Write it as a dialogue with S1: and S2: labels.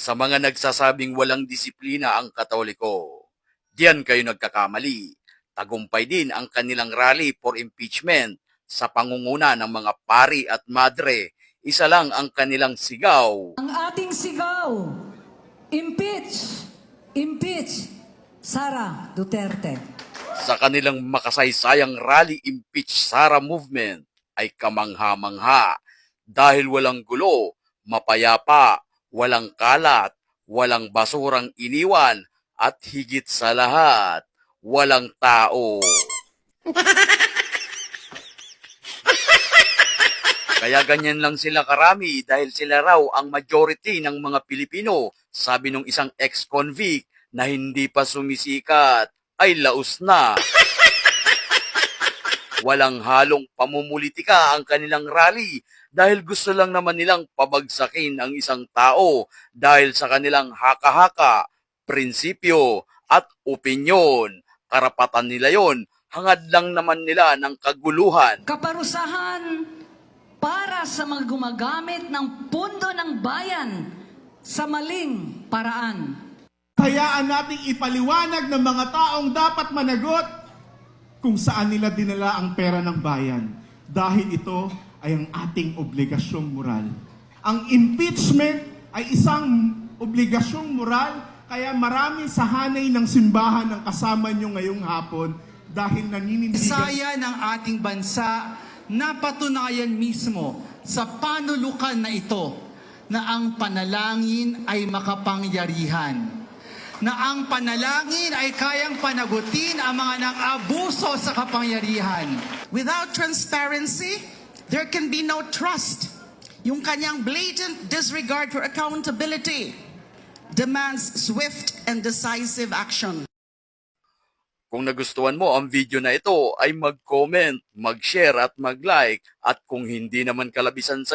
S1: Sa mga nagsasabing walang disiplina ang Katoliko, diyan kayo nagkakamali. Tagumpay din ang kanilang rally for impeachment sa pangunguna ng mga pari at madre. Isa lang ang kanilang sigaw.
S2: Ang ating sigaw, impeach! Impeach! Sara Duterte.
S1: Sa kanilang makasaysayang rally impeach Sara movement ay kamangha-mangha dahil walang gulo, mapayapa, walang kalat, walang basurang iniwan, at higit sa lahat, walang tao. Kaya ganyan lang sila karami dahil sila raw ang majority ng mga Pilipino, sabi nung isang ex-convict na hindi pa sumisikat ay laos na. Walang halong pamumulitika ang kanilang rally dahil gusto lang naman nilang pabagsakin ang isang tao dahil sa kanilang haka-haka, prinsipyo at opinyon. Karapatan nila yon, hangad lang naman nila ng kaguluhan.
S2: Kaparusahan para sa mga gumagamit ng pundo ng bayan sa maling paraan.
S3: Hayaan nating ipaliwanag ng mga taong dapat managot kung saan nila dinala ang pera ng bayan. Dahil ito ay ang ating obligasyong moral. Ang impeachment ay isang obligasyong moral, kaya marami sa hanay ng simbahan ang kasama nyo ngayong hapon dahil naninindigan.
S4: Saya ng ating bansa na patunayan mismo sa panulukan na ito na ang panalangin ay makapangyarihan. Na ang panalangin ay kayang panagutin ang mga nang-abuso sa kapangyarihan.
S5: Without transparency, there can be no trust. Yung kanyang blatant disregard for accountability demands swift and decisive action.
S1: Kung nagustuhan mo ang video na ito ay mag-comment, mag-share at mag-like, at kung hindi naman kalabisan sa